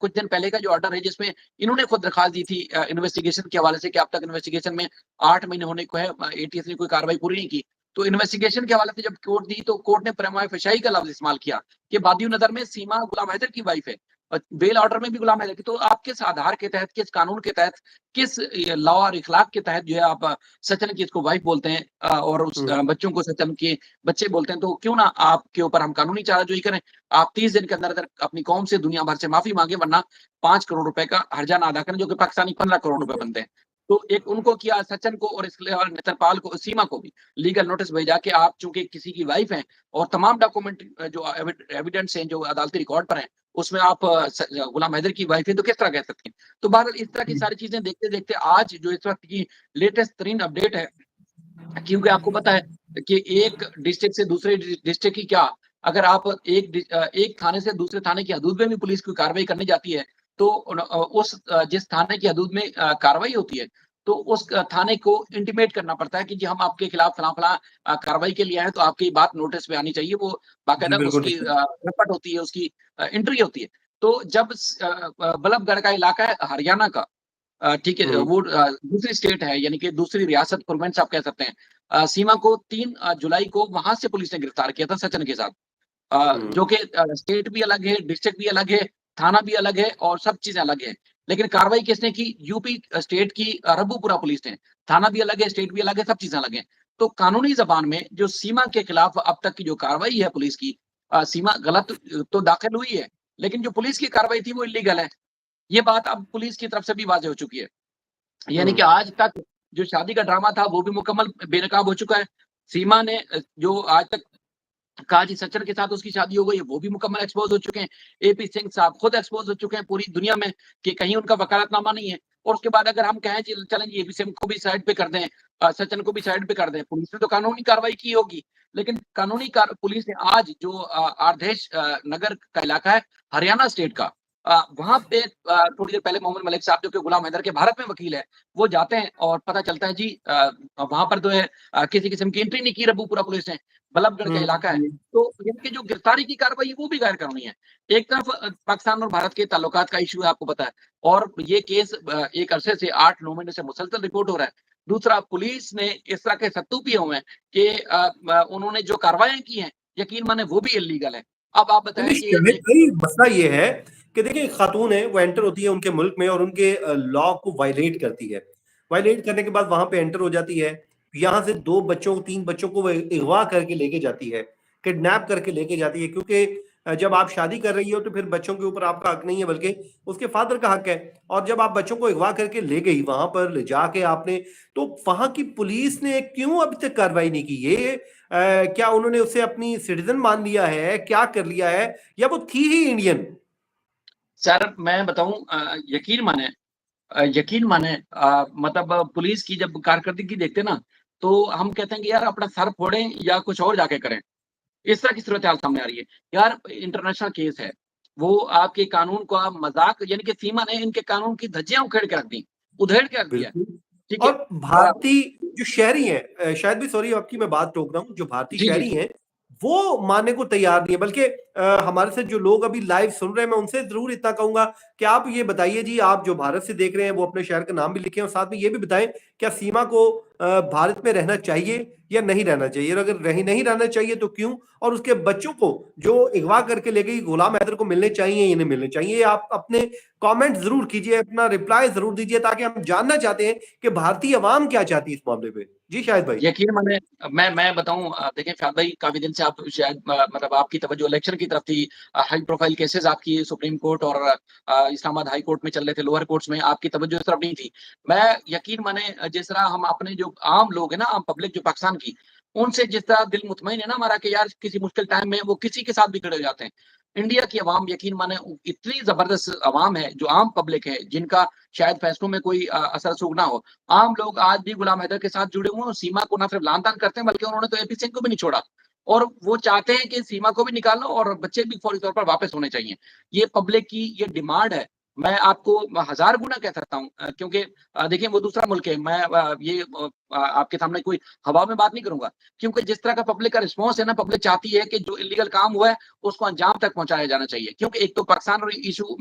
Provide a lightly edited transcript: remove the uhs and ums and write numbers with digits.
कुछ दिन पहले का जो ऑर्डर है जिसमें इन्होंने खुद दरखास्त दी थी इन्वेस्टिगेशन के हवाले से कि अब तक इन्वेस्टिगेशन में 8 महीने होने को है, एटीएस ने कोई कार्रवाई पूरी नहीं की। तो इन्वेस्टिगेशन के हवाले से जब कोर्ट दी तो कोर्ट ने प्रेमा फेसाई का लफ्ज़ इस्तेमाल किया कि वादियों नज़र में सीमा गुलाम हैदर की वाइफ है। बेल ऑर्डर में भी गुलाम हैदर की, तो आप किस आधार के तहत, किस कानून के तहत, किस लॉ और इखलाक के तहत जो है आप सचन की इसको वाइफ बोलते हैं और उस हुँ। बच्चों को सचन के बच्चे बोलते हैं, तो क्यों ना आपके ऊपर हम कानूनी चाराजोई करें। आप 30 दिन के अंदर अपनी कौम से दुनिया भर से माफी मांगे, वरना 5 करोड़ रुपए का हर्जाना अदा करें, जो कि पाकिस्तानी 15 करोड़ रुपए बनते हैं। तो एक उनको किया, सचिन को और इसके और नेत्रपाल को, सीमा को भी लीगल नोटिस भेजा कि आप चूंकि किसी की वाइफ हैं और तमाम डॉक्यूमेंट जो एविडेंस हैं जो अदालती रिकॉर्ड पर हैं उसमें आप गुलाम हैदर की वाइफ है, तो किस तरह कह सकते हैं। तो बहरहाल इस तरह की सारी चीजें देखते देखते आज जो इस वक्त की लेटेस्ट तरीन अपडेट है, क्योंकि आपको पता है कि एक डिस्ट्रिक्ट से दूसरे डिस्ट्रिक्ट की क्या, अगर आप एक थाने से दूसरे थाने की हदूद में भी पुलिस कोई कार्रवाई करने जाती है, तो जिस थाने की हदूद में कार्रवाई होती है, तो उस थाने को इंटीमेट करना पड़ता है कि जी हम आपके खिलाफ फलां कार्रवाई के लिए आए हैं, तो आपकी बात नोटिस में आनी चाहिए। वो जी, बाकायदा बिल्कुल उसकी ठीक है। रिपोर्ट होती है, उसकी एंट्री होती है। तो जब बल्लभगढ़ का इलाका है हरियाणा का, ठीक है, हुँ, वो दूसरी स्टेट है, यानी कि दूसरी रियासत, प्रोविंस आप कह सकते हैं। सीमा को 3 जुलाई को वहां से पुलिस ने गिरफ्तार किया था सचिन के साथ, हुँ। जो कि स्टेट भी अलग है, डिस्ट्रिक्ट भी अलग है, थाना भी अलग है और सब चीजें अलग है। लेकिन कार्रवाई किसने की? यूपी स्टेट की रब्बूपुरा पुलिस ने। थाना भी अलग है, स्टेट भी अलग है, सब चीजें अलग हैं। तो कानूनी जबान में जो सीमा के खिलाफ अब तक की जो कार्रवाई है पुलिस की, सीमा गलत तो दाखिल हुई है, लेकिन जो पुलिस की कार्रवाई थी वो इलीगल है। ये बात अब पुलिस की तरफ से भी वाज़ेह हो चुकी है। यानी कि हुँ। आज तक जो शादी का ड्रामा था वो भी मुकम्मल बेनकाब हो चुका है। सीमा ने जो आज तक कहा जी सच्चर के साथ उसकी शादी हो गई है, वो भी मुकम्मल एक्सपोज़ हो चुके हैं। एपी सिंह साहब खुद एक्सपोज़ हो चुके हैं पूरी दुनिया में कि कहीं उनका वकालतनामा नहीं है। और उसके बाद अगर हम कहें जी चलें जी एपी सिंह को भी साइड पे कर दें, सचिन को भी साइड पे कर दें, पुलिस ने तो कानूनी कार्रवाई की होगी। लेकिन कानूनी पुलिस ने आज जो आरदेश नगर का इलाका है, हरियाणा स्टेट का, वहाँ पे थोड़ी देर पहले मोहम्मद मलिक साहब जो कि गुलाम हैदर के भारत में वकील है, वो जाते हैं और पता चलता है जी वहाँ पर जो है किसी किस्म की एंट्री नहीं की रब्बूपुरा पुलिस ने, बल्लभगढ़ का हुँ, इलाका है। हुँ। तो इनकी जो गिरफ्तारी की कार्रवाई है वो भी गैर कानूनी है। एक तरफ पाकिस्तान और भारत के ताल्लुकात का इश्यू है, आपको पता है, और ये केस एक अरसे से 8-9 महीने से मुसलसल रिपोर्ट हो रहा है। दूसरा, पुलिस ने इस तरह के सत्तू पिए हुए हैं कि उन्होंने जो कार्रवाइयाँ की हैं, यकीन माने वो भी इल्लीगल है। अब आप बताएँ नहीं, कि शाहिद एक भाई मसला ये है कि देखिए एक खातून है वो एंटर होती है उनके मुल्क में और उनके लॉ को वायलेट करती है। वायलेट करने के बाद वहां पे एंटर हो जाती है। यहाँ से 2 बच्चों 3 बच्चों को वो अगवा करके लेके जाती है, किडनैप करके लेके जाती है, क्योंकि जब आप शादी कर रही हो तो फिर बच्चों के ऊपर आपका हक नहीं है बल्कि उसके फादर का हक है। और जब आप बच्चों को अगवा करके ले गई वहां पर ले जाके आपने, तो वहां की पुलिस ने क्यों अभी तक कार्रवाई नहीं की? ये क्या उन्होंने उसे अपनी सिटीजन मान लिया है, क्या कर लिया है, या वो थी ही इंडियन? सर मैं बताऊँ, यकीन माने मतलब पुलिस की जब कारकर्दगी देखते हैं ना, तो हम कहते हैं कि यार अपना सर फोड़ें या कुछ और जाके करें। इस तरह की सूरत-हाल सामने आ रही है। यार इंटरनेशनल केस है, वो आपके कानून का मज़ाक, यानी कि सीमा ने इनके कानून की धज्जियाँ उखेड़ के रख दी, उधेड़ के रख दिया है, बिल्कुल। ठीक है? और भारतीय जो शहरी हैं, शायद भी, सॉरी आपकी मैं बात टोक रहा हूँ, जो भारतीय जी, जी, शहरी जी। हैं वो मानने को तैयार नहीं है, बल्कि हमारे से जो लोग अभी लाइव सुन रहे हैं मैं उनसे जरूर इतना कहूंगा कि आप ये बताइए जी, आप जो भारत से देख रहे हैं वो अपने शहर का नाम भी लिखें और साथ में ये भी बताएं क्या सीमा को भारत में रहना चाहिए या नहीं रहना चाहिए, और अगर नहीं रहना चाहिए तो क्यों, और उसके बच्चों को जो अगवा करके ले गई गुलाम हैदर को मिलने चाहिए या नहीं मिलने चाहिए। आप अपने कमेंट जरूर कीजिए, अपना रिप्लाई जरूर दीजिए, ताकि हम जानना चाहते हैं कि भारतीय अवाम क्या चाहती है इस मामले पे। जी शाहिद भाई। यकीन माने मैं बताऊँ, देखिए फ़याद भाई, काफ़ी दिन से आप शायद मतलब आपकी तवज्जो इलेक्शन की तरफ थी। हाई प्रोफ़ाइल केसेज़ आपकी सुप्रीम कोर्ट और इस्लामाबाद हाई कोर्ट में चल रहे थे, लोअर कोर्ट्स में आपकी तवज्जो इस तरफ नहीं थी। मैं यकीन माने जिस तरह हम अपने जो आम लोग हैं ना, आम पब्लिक जो पाकिस्तान की, उनसे जिस तरह दिल मुतमईन है ना हमारा कि यार किसी मुश्किल टाइम में वो किसी के साथ भी खड़े हो जाते हैं। इंडिया की अवाम यकीन माने इतनी ज़बरदस्त अवाम है, जो आम पब्लिक है, जिनका शायद फैसलों में कोई असर सूग ना हो। आम लोग आज भी गुलाम हैदर के साथ जुड़े हुए हैं और सीमा को ना सिर्फ लान-तान करते हैं, बल्कि उन्होंने तो एपी सिंह को भी नहीं छोड़ा। और वो चाहते हैं कि सीमा को भी निकालो और बच्चे भी फौरी तौर पर वापस होने चाहिए। ये पब्लिक की ये डिमांड है। मैं आपको 1000 गुना कह सकता हूँ, क्योंकि देखिए वो दूसरा मुल्क है। मैं आपके सामने कोई हवा में बात नहीं करूँगा, क्योंकि जिस तरह का पब्लिक का रिस्पॉन्स है ना, पब्लिक चाहती है कि जो इल्लीगल काम हुआ है, उसको अंजाम तक पहुँचाया जाना चाहिए। क्योंकि एक तो पाकिस्तान और इश्यू